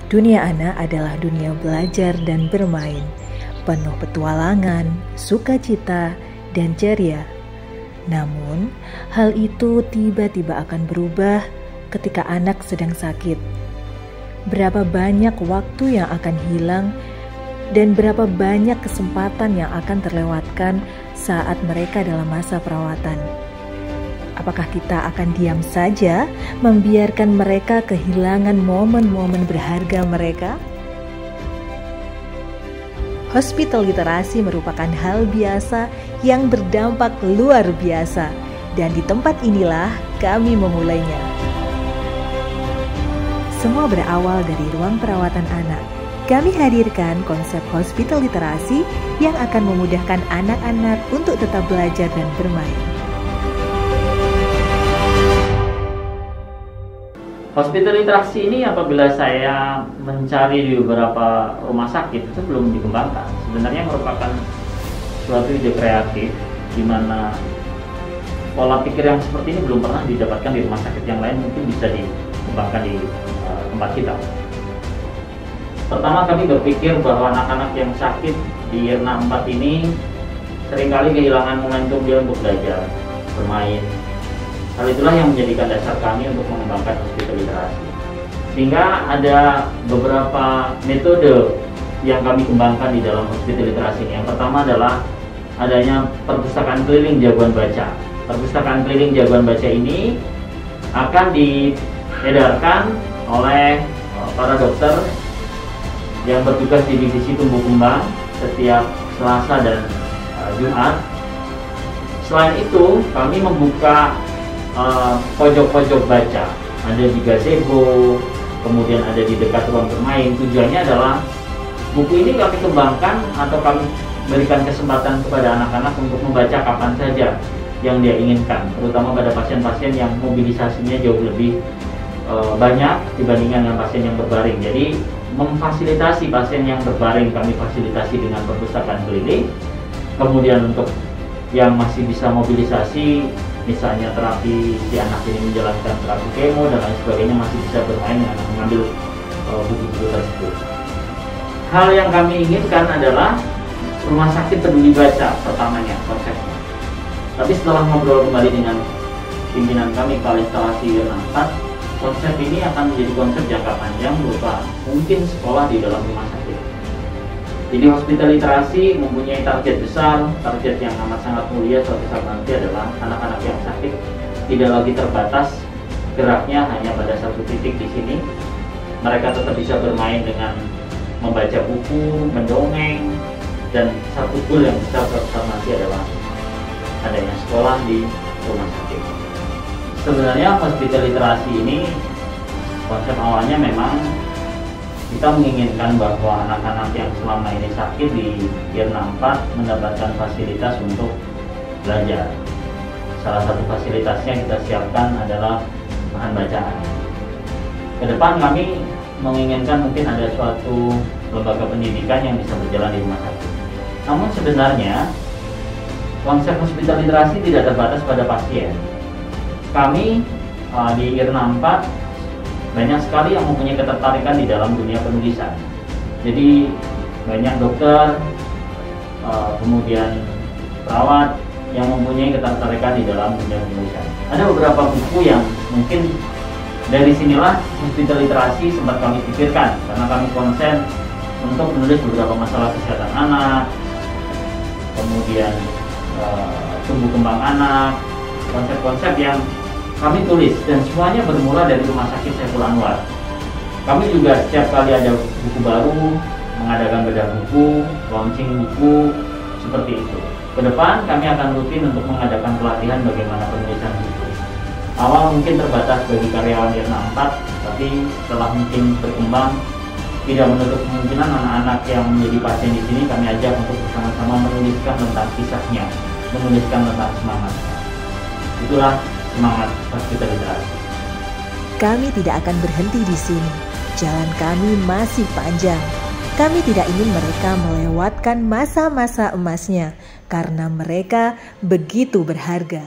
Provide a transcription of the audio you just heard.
Dunia anak adalah dunia belajar dan bermain, penuh petualangan, sukacita, dan ceria. Namun, hal itu tiba-tiba akan berubah ketika anak sedang sakit. Berapa banyak waktu yang akan hilang dan berapa banyak kesempatan yang akan terlewatkan saat mereka dalam masa perawatan. Apakah kita akan diam saja membiarkan mereka kehilangan momen-momen berharga mereka? Hospital literasi merupakan hal biasa yang berdampak luar biasa, dan di tempat inilah kami memulainya. Semua berawal dari ruang perawatan anak. Kami hadirkan konsep hospital literasi yang akan memudahkan anak-anak untuk tetap belajar dan bermain. Hospital literasi ini apabila saya mencari di beberapa rumah sakit itu belum dikembangkan. Sebenarnya merupakan suatu ide kreatif di mana pola pikir yang seperti ini belum pernah didapatkan di rumah sakit yang lain, mungkin bisa dikembangkan di tempat kita. Pertama, kami berpikir bahwa anak-anak yang sakit di IRNA 4 ini seringkali kehilangan momentum dia untuk belajar, bermain. Hal itulah yang menjadikan dasar kami untuk mengembangkan hospital literasi. Sehingga ada beberapa metode yang kami kembangkan di dalam hospital literasi ini. Yang pertama adalah adanya perpustakaan keliling jagoan baca. Perpustakaan keliling jagoan baca ini akan diedarkan oleh para dokter yang bertugas di divisi tumbuh kembang setiap Selasa dan Jumat. Selain itu, kami membuka pojok-pojok baca, ada di gazebo, kemudian ada di dekat ruang bermain. Tujuannya adalah buku ini kami kembangkan atau kami berikan kesempatan kepada anak-anak untuk membaca kapan saja yang dia inginkan, terutama pada pasien-pasien yang mobilisasinya jauh lebih banyak dibandingkan dengan pasien yang berbaring. Jadi memfasilitasi pasien yang berbaring kami fasilitasi dengan perpustakaan keliling. Kemudian untuk yang masih bisa mobilisasi, misalnya terapi si anak ini menjalankan terapi kemo dan lain sebagainya, masih bisa bermain dengan mengambil buku-buku tersebut. Hal yang kami inginkan adalah rumah sakit peduli baca pertamanya konsepnya. Tapi setelah ngobrol kembali dengan pimpinan kami kepala instalasi IRNA 4, konsep ini akan menjadi konsep jangka panjang berupa mungkin sekolah di dalam rumah sakit. Jadi hospital literasi mempunyai target besar, target yang amat sangat mulia suatu saat nanti adalah anak-anak yang sakit tidak lagi terbatas geraknya hanya pada satu titik di sini. Mereka tetap bisa bermain dengan membaca buku, mendongeng, dan satu goal yang besar suatu saat nanti adalah adanya sekolah di rumah sakit. Sebenarnya hospital literasi ini konsep awalnya memang kita menginginkan bahwa anak-anak yang selama ini sakit di IRNA 4 mendapatkan fasilitas untuk belajar. Salah satu fasilitasnya kita siapkan adalah bahan bacaan. Kedepan kami menginginkan mungkin ada suatu lembaga pendidikan yang bisa berjalan di rumah sakit. Namun sebenarnya konsep hospital literasi tidak terbatas pada pasien. Kami di IRNA 4 banyak sekali yang mempunyai ketertarikan di dalam dunia penulisan. Jadi banyak dokter, kemudian perawat yang mempunyai ketertarikan di dalam dunia penulisan. Ada beberapa buku yang mungkin dari sinilah hospital literasi sempat kami pikirkan, karena kami konsen untuk menulis beberapa masalah kesehatan anak, kemudian tumbuh kembang anak, konsep-konsep yang kami tulis, dan semuanya bermula dari Rumah Sakit Saiful Anwar. Kami juga setiap kali ada buku baru, mengadakan bedah buku, launching buku, seperti itu. Kedepan kami akan rutin untuk mengadakan pelatihan bagaimana penulisan buku. Awal mungkin terbatas bagi karyawan IRNA 4, tapi setelah mungkin berkembang, tidak menutup kemungkinan anak-anak yang menjadi pasien di sini kami ajak untuk bersama-sama menuliskan tentang kisahnya, menuliskan tentang semangatnya. Itulah semangat hospital literasi. Kami tidak akan berhenti di sini. Jalan kami masih panjang. Kami tidak ingin mereka melewatkan masa-masa emasnya karena mereka begitu berharga.